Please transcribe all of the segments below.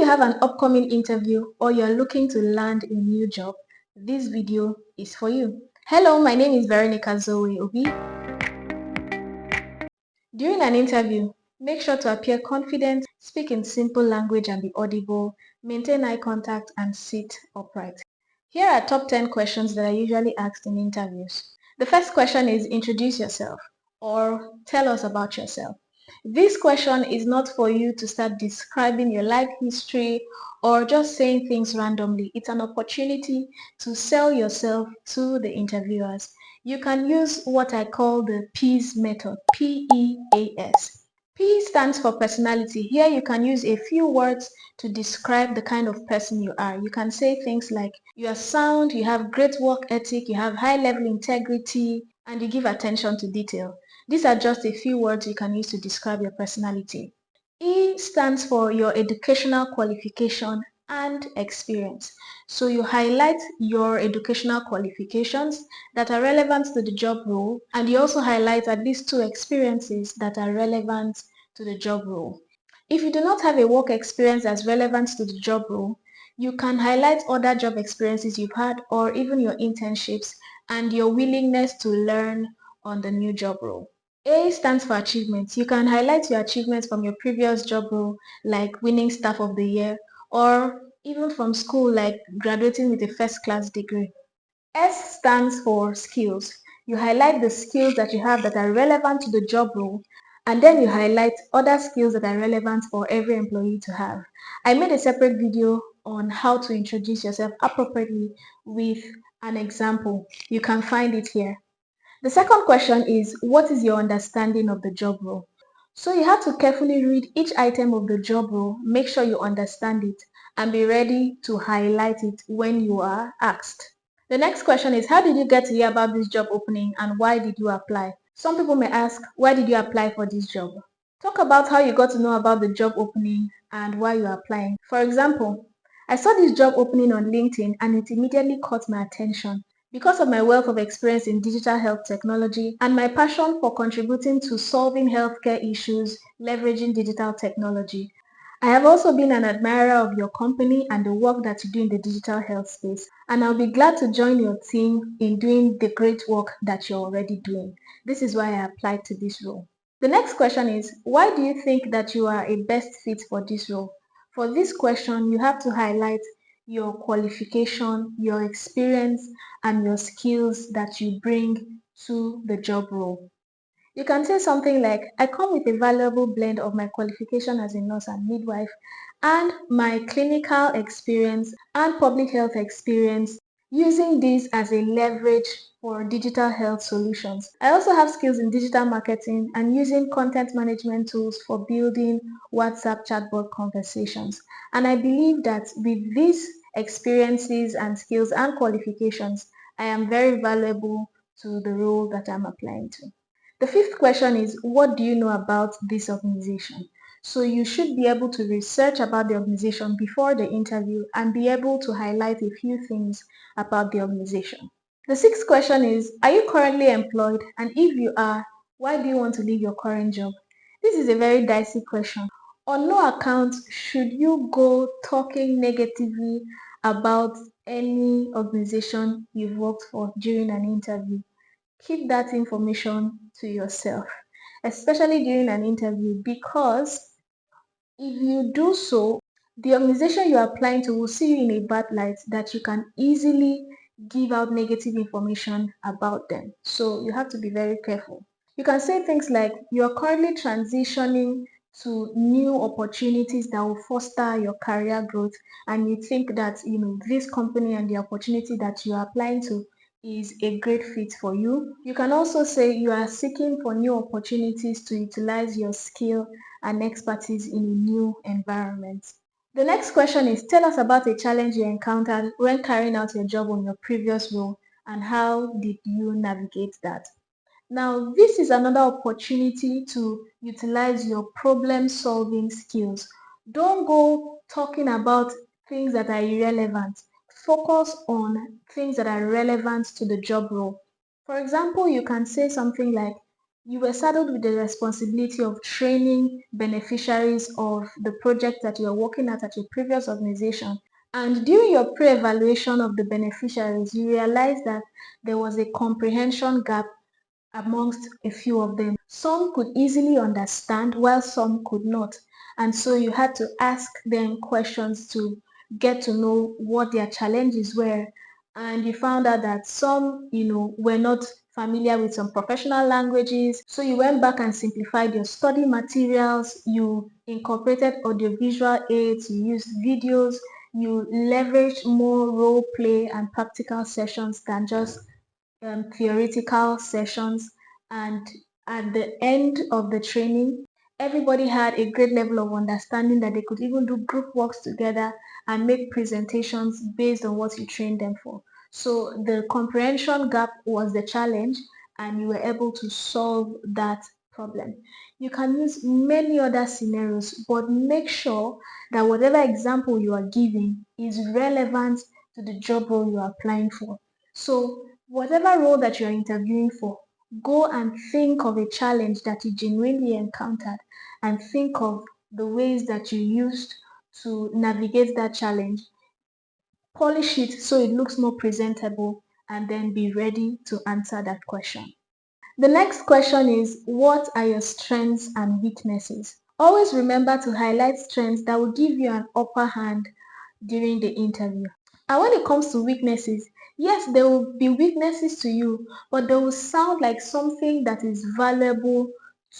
have an upcoming interview or you're looking to land a new job, this video is for you. Hello, my name is Veronica Zoe Obi. During an interview, make sure to appear confident, speak in simple language and be audible, maintain eye contact and sit upright. Here are top 10 questions that are usually asked in interviews. The first question is introduce yourself or tell us about yourself. This question is not for you to start describing your life history or just saying things randomly. It's an opportunity to sell yourself to the interviewers. You can use what I call the PEAS method, P-E-A-S. P stands for personality. Here you can use a few words to describe the kind of person you are. You can say things like you are sound, you have great work ethic, you have high level integrity, and you give attention to detail. These are just a few words you can use to describe your personality. E stands for your educational qualification and experience. So you highlight your educational qualifications that are relevant to the job role, and you also highlight at least 2 experiences that are relevant to the job role. If you do not have a work experience that's relevant to the job role, you can highlight other job experiences you've had or even your internships and your willingness to learn on the new job role. A stands for achievements. You can highlight your achievements from your previous job role, like winning staff of the year, or even from school, like graduating with a first-class degree. S stands for skills. You highlight the skills that you have that are relevant to the job role, and then you highlight other skills that are relevant for every employee to have. I made a separate video on how to introduce yourself appropriately with an example. You can find it here. The second question is, what is your understanding of the job role? So you have to carefully read each item of the job role, make sure you understand it, and be ready to highlight it when you are asked. The next question is, how did you get to hear about this job opening and why did you apply? Some people may ask, why did you apply for this job? Talk about how you got to know about the job opening and why you are applying. For example, I saw this job opening on LinkedIn and it immediately caught my attention. Because of my wealth of experience in digital health technology and my passion for contributing to solving healthcare issues leveraging digital technology, I have also been an admirer of your company and the work that you do in the digital health space, and I'll be glad to join your team in doing the great work that you're already doing. This is why I applied to this role. The next question is, why do you think that you are a best fit for this role? For this question, you have to highlight your qualification, your experience, and your skills that you bring to the job role. You can say something like, I come with a valuable blend of my qualification as a nurse and midwife and my clinical experience and public health experience, using this as a leverage for digital health solutions. I also have skills in digital marketing and using content management tools for building WhatsApp chatbot conversations. And I believe that with these experiences and skills and qualifications, I am very valuable to the role that I'm applying to. The fifth question is, what do you know about this organization? So you should be able to research about the organization before the interview and be able to highlight a few things about the organization. The sixth question is, are you currently employed? And if you are, why do you want to leave your current job? This is a very dicey question. On no account should you go talking negatively about any organization you've worked for during an interview. Keep that information to yourself, especially during an interview, because if you do so, the organization you're applying to will see you in a bad light that you can easily give out negative information about them. So you have to be very careful. You can say things like you are currently transitioning to new opportunities that will foster your career growth, and you think that this company and the opportunity that you are applying to is a great fit for you. You can also say you are seeking for new opportunities to utilize your skill and expertise in a new environment. The next question is, tell us about a challenge you encountered when carrying out your job on your previous role and how did you navigate that? Now, this is another opportunity to utilize your problem-solving skills. Don't go talking about things that are irrelevant. Focus on things that are relevant to the job role. For example, you can say something like, you were saddled with the responsibility of training beneficiaries of the project that you were working at your previous organization. And during your pre-evaluation of the beneficiaries, you realized that there was a comprehension gap amongst a few of them. Some could easily understand while some could not. And so you had to ask them questions to get to know what their challenges were. And you found out that some, were not familiar with some professional languages. So you went back and simplified your study materials. You incorporated audiovisual aids. You used videos. You leveraged more role play and practical sessions than just theoretical sessions, and at the end of the training, everybody had a great level of understanding that they could even do group works together and make presentations based on what you trained them for. So the comprehension gap was the challenge, and you were able to solve that problem. You can use many other scenarios, but make sure that whatever example you are giving is relevant to the job role you are applying for. So whatever role that you're interviewing for, go and think of a challenge that you genuinely encountered and think of the ways that you used to navigate that challenge. Polish it so it looks more presentable, and then be ready to answer that question. The next question is, what are your strengths and weaknesses? Always remember to highlight strengths that will give you an upper hand during the interview. And when it comes to weaknesses, yes, there will be weaknesses to you, but they will sound like something that is valuable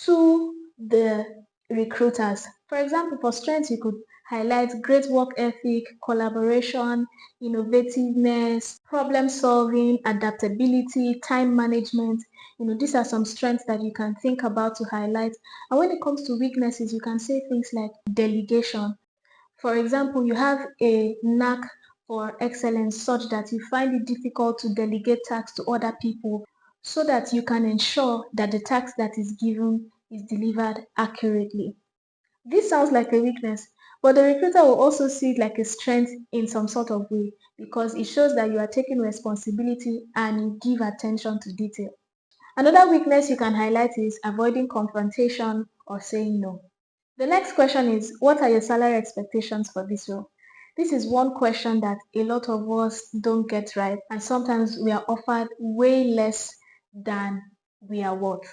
to the recruiters. For example, for strengths, you could highlight great work ethic, collaboration, innovativeness, problem solving, adaptability, time management. These are some strengths that you can think about to highlight. And when it comes to weaknesses, you can say things like delegation. For example, you have a knack for excellence such that you find it difficult to delegate tasks to other people so that you can ensure that the task that is given is delivered accurately. This sounds like a weakness, but the recruiter will also see it like a strength in some sort of way because it shows that you are taking responsibility and you give attention to detail. Another weakness you can highlight is avoiding confrontation or saying no. The next question is, what are your salary expectations for this role? This is one question that a lot of us don't get right, and sometimes we are offered way less than we are worth.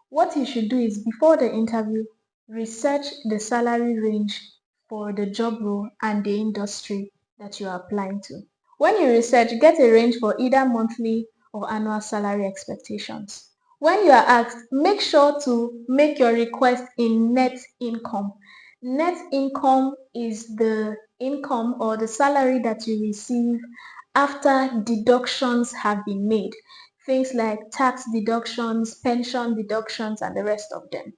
What you should do is, before the interview, research the salary range for the job role and the industry that you are applying to. When you research, get a range for either monthly or annual salary expectations. When you are asked, make sure to make your request in net income. Net income is the income or the salary that you receive after deductions have been made. Things like tax deductions, pension deductions, and the rest of them.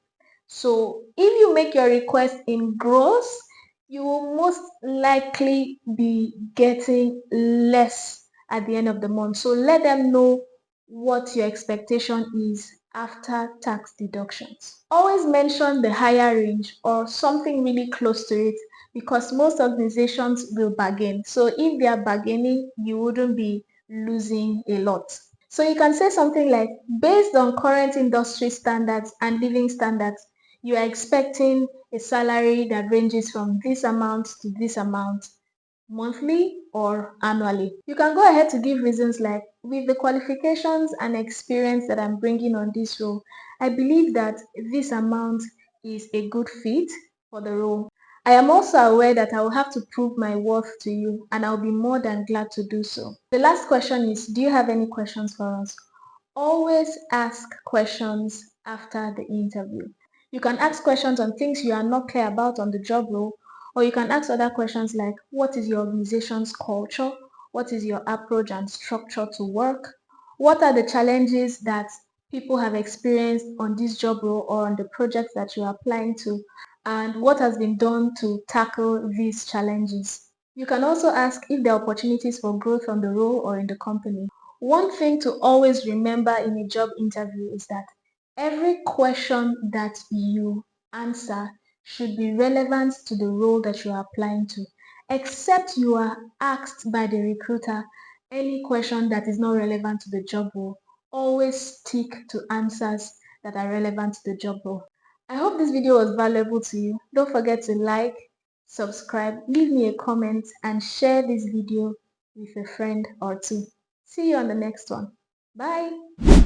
So if you make your request in gross, you will most likely be getting less at the end of the month. So let them know what your expectation is after tax deductions. Always mention the higher range or something really close to it, because most organizations will bargain. So if they are bargaining, you wouldn't be losing a lot. So you can say something like, based on current industry standards and living standards, you are expecting a salary that ranges from this amount to this amount, monthly or annually. You can go ahead to give reasons like, with the qualifications and experience that I'm bringing on this role, I believe that this amount is a good fit for the role. I am also aware that I will have to prove my worth to you, and I'll be more than glad to do so. The last question is, do you have any questions for us? Always ask questions after the interview. You can ask questions on things you are not clear about on the job role, or you can ask other questions like, what is your organization's culture? What is your approach and structure to work? What are the challenges that people have experienced on this job role or on the projects that you are applying to? And what has been done to tackle these challenges? You can also ask if there are opportunities for growth on the role or in the company. One thing to always remember in a job interview is that every question that you answer should be relevant to the role that you are applying to. Except you are asked by the recruiter any question that is not relevant to the job role, always stick to answers that are relevant to the job role. I hope this video was valuable to you. Don't forget to like, subscribe, leave me a comment, and share this video with a friend or two. See you on the next one. Bye.